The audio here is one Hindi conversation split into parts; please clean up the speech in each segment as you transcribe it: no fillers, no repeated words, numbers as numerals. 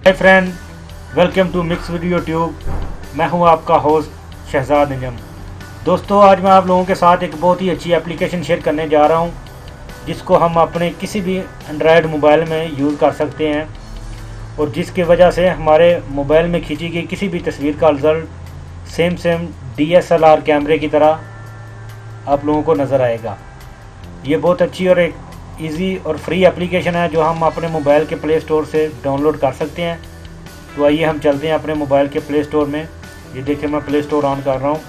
Hi friend, welcome to mix video tube. मैं हूं आपका होस्ट शहजाद निजम। दोस्तों, आज मैं आप लोगों के साथ एक बहुत ही अच्छी एप्लीकेशन शेयर करने जा रहा हूं, जिसको हम अपने किसी भी एंड्रॉयड मोबाइल में यूज़ कर सकते हैं और जिसकी वजह से हमारे मोबाइल में खींची गई किसी भी तस्वीर का रिज़ल्ट सेम DSLR कैमरे की तरह आप लोगों को नज़र आएगा। ये बहुत अच्छी और एक इजी और फ्री एप्लीकेशन है जो हम अपने मोबाइल के प्ले स्टोर से डाउनलोड कर सकते हैं। तो आइए हम चलते हैं अपने मोबाइल के प्ले स्टोर में। ये देखिए, मैं प्ले स्टोर ऑन कर रहा हूँ।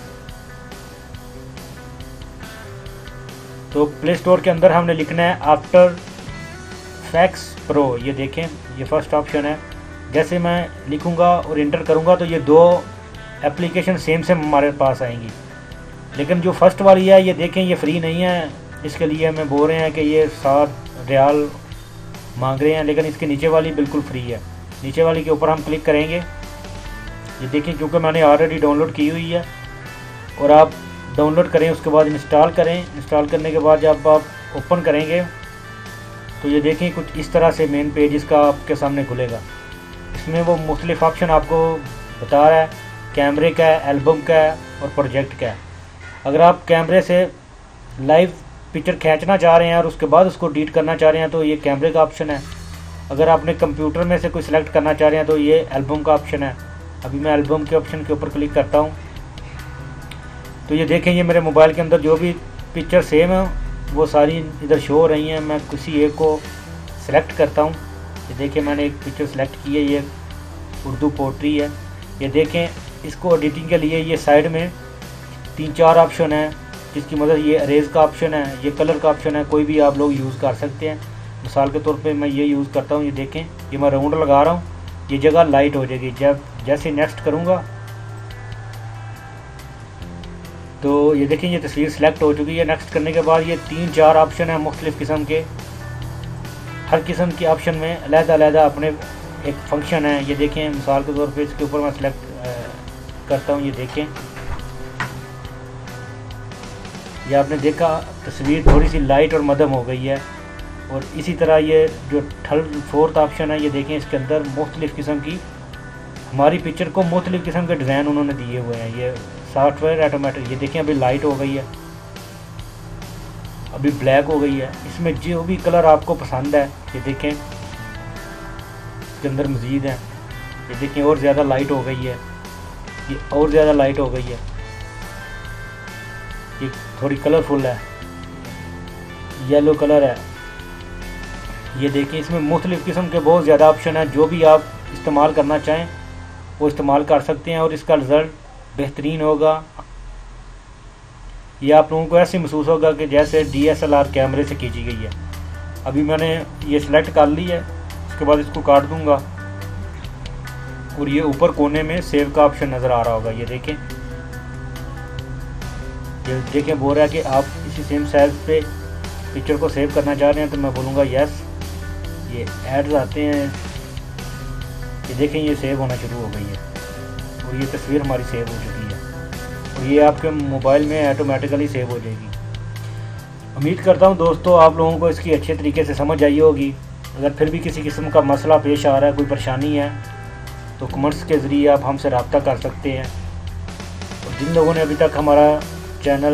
तो प्ले स्टोर के अंदर हमने लिखना है आफ्टर इफेक्ट्स प्रो। ये देखें, ये फर्स्ट ऑप्शन है। जैसे मैं लिखूँगा और इंटर करूँगा तो ये दो एप्लीकेशन सेम हमारे पास आएंगी, लेकिन जो फर्स्ट वाली है ये देखें, ये फ्री नहीं है। इसके लिए हमें बोल रहे हैं कि ये 7 रियाल मांग रहे हैं, लेकिन इसके नीचे वाली बिल्कुल फ्री है। नीचे वाली के ऊपर हम क्लिक करेंगे। ये देखें, क्योंकि मैंने ऑलरेडी डाउनलोड की हुई है। और आप डाउनलोड करें, उसके बाद इंस्टॉल करें। इंस्टॉल करने के बाद जब आप ओपन करेंगे तो ये देखें, कुछ इस तरह से मेन पेज इसका आपके सामने खुलेगा। इसमें वो मुख्तलिफ ऑप्शन आपको बता रहा है, कैमरे का है, एल्बम का है और प्रोजेक्ट का है। अगर आप कैमरे से लाइव पिक्चर खींचना चाह रहे हैं और उसके बाद उसको डिलीट करना चाह रहे हैं तो ये कैमरे का ऑप्शन है। अगर आपने कंप्यूटर में से कोई सिलेक्ट करना चाह रहे हैं तो ये एल्बम का ऑप्शन है। अभी मैं एल्बम के ऑप्शन के ऊपर क्लिक करता हूँ तो ये देखें, ये मेरे मोबाइल के अंदर जो भी पिक्चर सेम है वो सारी इधर शो हो रही हैं। मैं किसी एक को सिलेक्ट करता हूँ। ये देखें, मैंने एक पिक्चर सेलेक्ट की है, ये उर्दू पोट्री है। ये देखें, इसको एडिटिंग के लिए ये साइड में 3-4 ऑप्शन है, जिसकी मदद ये अरेज का ऑप्शन है, ये कलर का ऑप्शन है। कोई भी आप लोग यूज़ कर सकते हैं। मिसाल के तौर पे मैं ये यूज़ करता हूँ। ये देखें, ये मैं राउंड लगा रहा हूँ, ये जगह लाइट हो जाएगी। जब जैसे नेक्स्ट करूँगा तो ये देखें, ये तस्वीर सेलेक्ट हो चुकी है। नेक्स्ट करने के बाद ये 3-4 ऑप्शन है मुख्तलिफ़ किस्म के। हर किस्म के ऑप्शन में अलग-अलग अपने एक फंक्शन है। ये देखें, मिसाल के तौर पे इसके ऊपर मैं सेलेक्ट करता हूँ। ये देखें, ये आपने देखा तस्वीर थोड़ी सी लाइट और मध्यम हो गई है। और इसी तरह ये जो 4th ऑप्शन है, ये देखें, इसके अंदर मुख्तलिफ़ किस्म की हमारी पिक्चर को मुख्तलिफ़ किस्म के डिज़ाइन उन्होंने दिए हुए हैं। ये सॉफ्टवेयर ऑटोमेटिक। ये देखें, अभी लाइट हो गई है, अभी ब्लैक हो गई है। इसमें जो भी कलर आपको पसंद है ये देखें, इसके अंदर मज़ीद है। ये देखें, और ज़्यादा लाइट हो गई है, ये और ज़्यादा लाइट हो गई है, ये थोड़ी कलरफुल है, येलो कलर है। ये देखिए, इसमें मुख्तलिफ़ किस्म के बहुत ज़्यादा ऑप्शन हैं। जो भी आप इस्तेमाल करना चाहें वो इस्तेमाल कर सकते हैं और इसका रिज़ल्ट बेहतरीन होगा। ये आप लोगों को ऐसे महसूस होगा कि जैसे DSLR कैमरे से खींची गई है। अभी मैंने ये सिलेक्ट कर ली है, उसके बाद इसको काट दूंगा और ये ऊपर कोने में सेव का ऑप्शन नज़र आ रहा होगा। ये देखें, बोल रहा है कि आप इसी सेम साइज पे पिक्चर को सेव करना चाह रहे हैं, तो मैं बोलूँगा यस। ये एड्स आते हैं, ये देखें, ये सेव होना शुरू हो गई है और ये तस्वीर हमारी सेव हो चुकी है और ये आपके मोबाइल में ऑटोमेटिकली सेव हो जाएगी। उम्मीद करता हूँ दोस्तों आप लोगों को इसकी अच्छे तरीके से समझ आई होगी। अगर फिर भी किसी किस्म का मसला पेश आ रहा है, कोई परेशानी है, तो कमेंट्स के ज़रिए आप हमसे रब्ता कर सकते हैं। और जिन लोगों ने अभी तक हमारा channel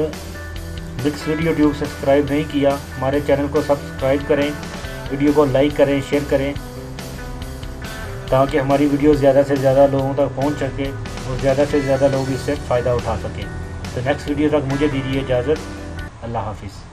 mix video tube subscribe नहीं किया, हमारे चैनल को सब्सक्राइब करें, वीडियो को लाइक करें, शेयर करें, ताकि हमारी वीडियो ज़्यादा से ज़्यादा लोगों तक पहुंच सके और ज़्यादा से ज़्यादा लोग इससे फ़ायदा उठा सकें। तो नेक्स्ट वीडियो तक मुझे दीजिए इजाज़त। अल्लाह हाफिज़।